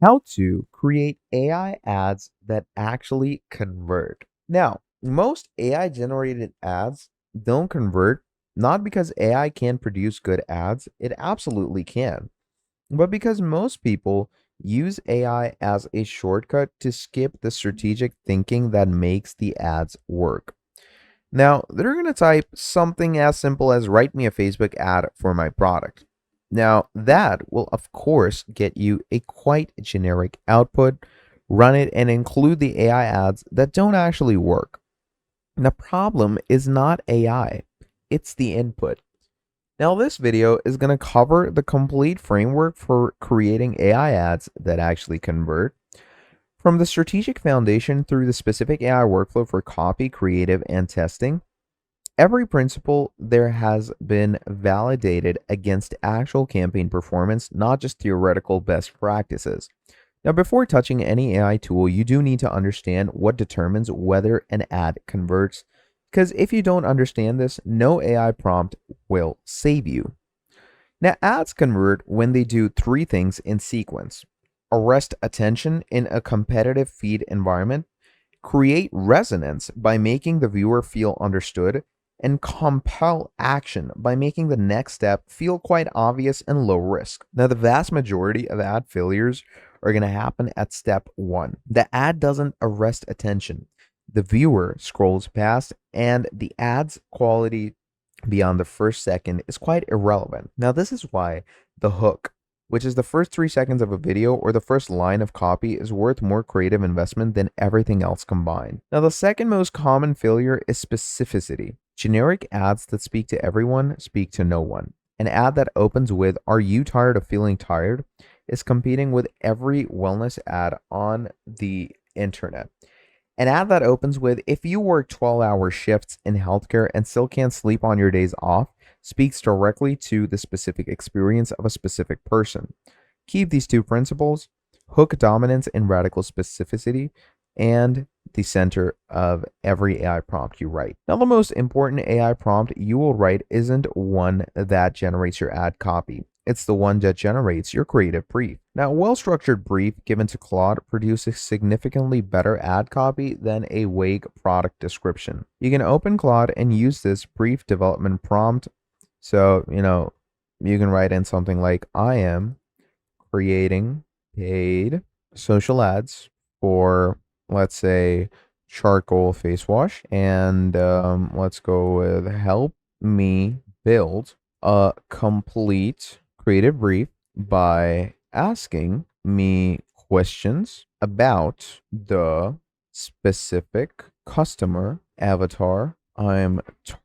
How to create AI ads that actually convert. Now, most AI generated ads don't convert, not because AI can produce good ads, it absolutely can, but because most people use AI as a shortcut to skip the strategic thinking that makes the ads work. Now, they're going to type something as simple as write me a Facebook ad for my product. Now, that will, of course, get you a quite generic output, run it, and include the AI ads that don't actually work. The problem is not AI, it's the input. Now, this video is going to cover the complete framework for creating AI ads that actually convert, from the strategic foundation through the specific AI workflow for copy, creative, and testing. Every principle there has been validated against actual campaign performance, not just theoretical best practices. Now, before touching any AI tool, you do need to understand what determines whether an ad converts, because if you don't understand this, no AI prompt will save you. Now, ads convert when they do three things in sequence: arrest attention in a competitive feed environment, create resonance by making the viewer feel understood, and compel action by making the next step feel quite obvious and low risk. Now, the vast majority of ad failures are going to happen at step one. The ad doesn't arrest attention. The viewer scrolls past, and the ad's quality beyond the first second is quite irrelevant. Now, this is why the hook, which is the first 3 seconds of a video or the first line of copy, is worth more creative investment than everything else combined. Now, the second most common failure is specificity. Generic ads that speak to everyone speak to no one. An ad that opens with, "Are you tired of feeling tired?" is competing with every wellness ad on the internet. An ad that opens with, "If you work 12-hour shifts in healthcare and still can't sleep on your days off," speaks directly to the specific experience of a specific person. Keep these two principles: hook dominance and radical specificity, and the center of every AI prompt you write. Now, the most important AI prompt you will write isn't one that generates your ad copy. It's the one that generates your creative brief. Now, a well-structured brief given to Claude produces significantly better ad copy than a vague product description. You can open Claude and use this brief development prompt. So, you can write in something like, "I am creating paid social ads for, let's say, charcoal face wash, and let's go with, help me build a complete creative brief by asking me questions about the specific customer avatar I'm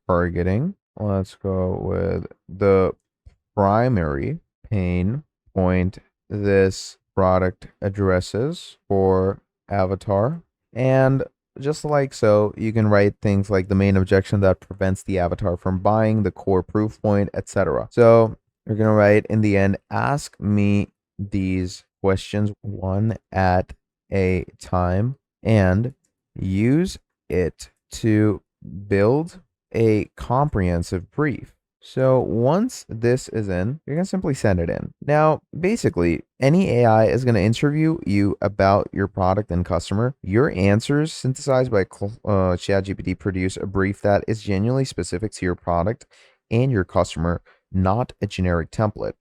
targeting. Let's go with the primary pain point this product addresses for avatar." And just like so, you can write things like the main objection that prevents the avatar from buying, the core proof point, etc. So you're going to write in the end, "Ask me these questions one at a time and use it to build a comprehensive brief." So once this is in, you're going to simply send it in. Now, basically, any AI is going to interview you about your product and customer. Your answers synthesized by ChatGPT produce a brief that is genuinely specific to your product and your customer, not a generic template.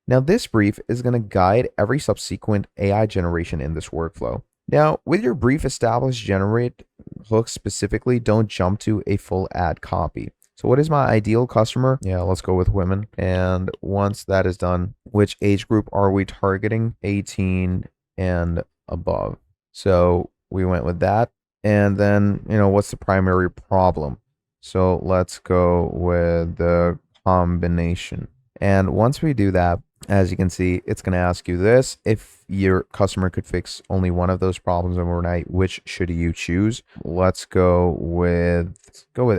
Now, this brief is going to guide every subsequent AI generation in this workflow. Now, with your brief established, generate hooks specifically. Don't jump to a full ad copy. So what is my ideal customer? Yeah, let's go with women. And once that is done, which age group are we targeting? 18 and above. So we went with that. And then, what's the primary problem? So let's go with the combination. And once we do that, as you can see, it's going to ask you this: if your customer could fix only one of those problems overnight, which should you choose? Let's go with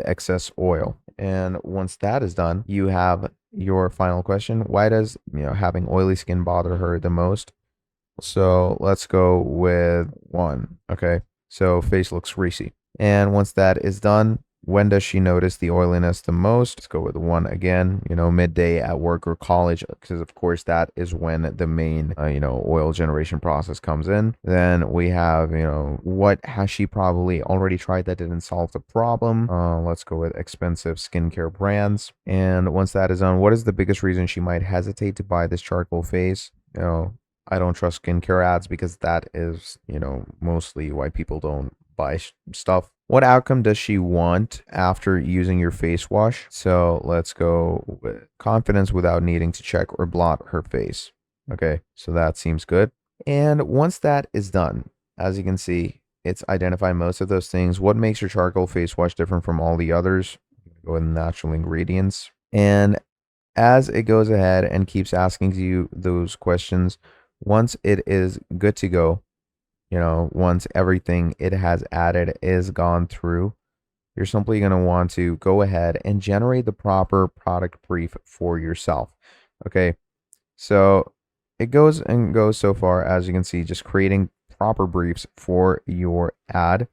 excess oil. And once that is done, you have your final question: why does having oily skin bother her the most? So let's go with one. Okay, so face looks greasy. And once that is done, When does she notice the oiliness the most? Let's go with one again, midday at work or college, because of course that is when the main, oil generation process comes in. Then we have, what has she probably already tried that didn't solve the problem? Let's go with expensive skincare brands. And once that is done, what is the biggest reason she might hesitate to buy this charcoal face? I don't trust skincare ads because that is, mostly why people don't buy stuff. What outcome does she want after using your face wash? So let's go with confidence without needing to check or blot her face. Okay, so that seems good. And once that is done, as you can see, it's identified most of those things. What makes your charcoal face wash different from all the others? Go with natural ingredients. And as it goes ahead and keeps asking you those questions, once it is good to go, once everything it has added is gone through, you're simply going to want to go ahead and generate the proper product brief for yourself. Okay. So it goes so far, as you can see, just creating proper briefs for your ad.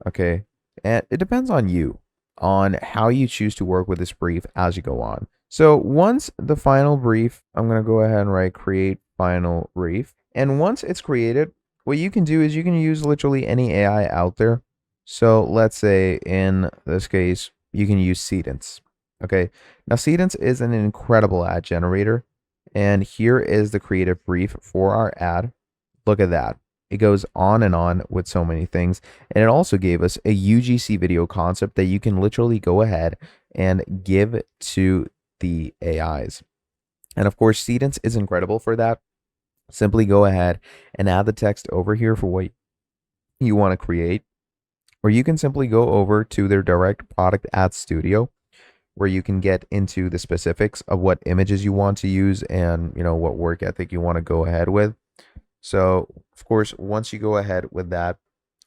Okay. And it depends on you, on how you choose to work with this brief as you go on. So once the final brief, I'm going to go ahead and write create final brief. And once it's created, what you can do is you can use literally any AI out there. So let's say in this case, you can use Sedence. Okay. Now Sedence is an incredible ad generator. And here is the creative brief for our ad. Look at that. It goes on and on with so many things. And it also gave us a UGC video concept that you can literally go ahead and give to the AIs. And of course, Sedence is incredible for that. Simply go ahead and add the text over here for what you want to create. Or you can simply go over to their direct product ad studio, where you can get into the specifics of what images you want to use and, what work ethic you want to go ahead with. So, of course, once you go ahead with that,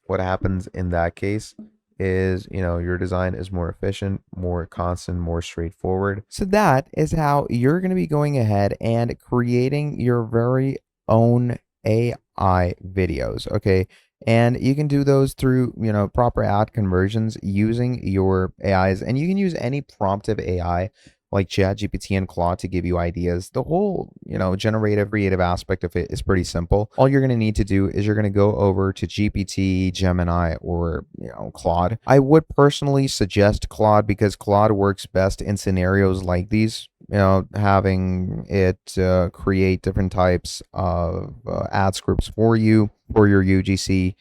what happens in that case is, your design is more efficient, more constant, more straightforward. So that is how you're going to be going ahead and creating your very own AI videos. Okay. And you can do those through, proper ad conversions using your AIs, and you can use any promptive AI like ChatGPT and Claude to give you ideas. The whole, generative creative aspect of it is pretty simple. All you're going to need to do is you're going to go over to GPT, Gemini, or, Claude. I would personally suggest Claude because Claude works best in scenarios like these. Having it create different types of ad scripts for you for your UGC.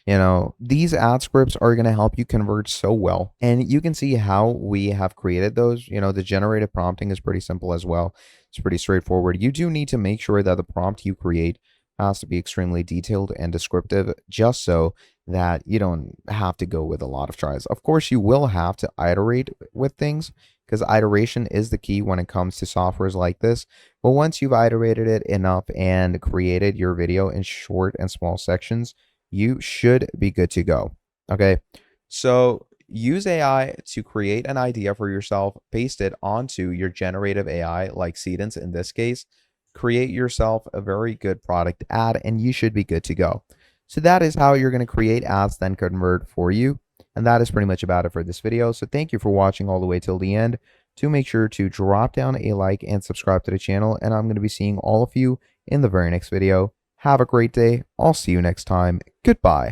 These ad scripts are going to help you convert so well. And you can see how we have created those. The generative prompting is pretty simple as well. It's pretty straightforward. You do need to make sure that the prompt you create has to be extremely detailed and descriptive, just so that you don't have to go with a lot of tries. Of course, you will have to iterate with things, because iteration is the key when it comes to softwares like this. But once you've iterated it enough and created your video in short and small sections, you should be good to go. Okay, so use AI to create an idea for yourself, paste it onto your generative AI like Sedence in this case, create yourself a very good product ad, and you should be good to go. So that is how you're going to create ads then convert for you. And that is pretty much about it for this video. So thank you for watching all the way till the end. Do make sure to drop down a like and subscribe to the channel. And I'm going to be seeing all of you in the very next video. Have a great day. I'll see you next time. Goodbye.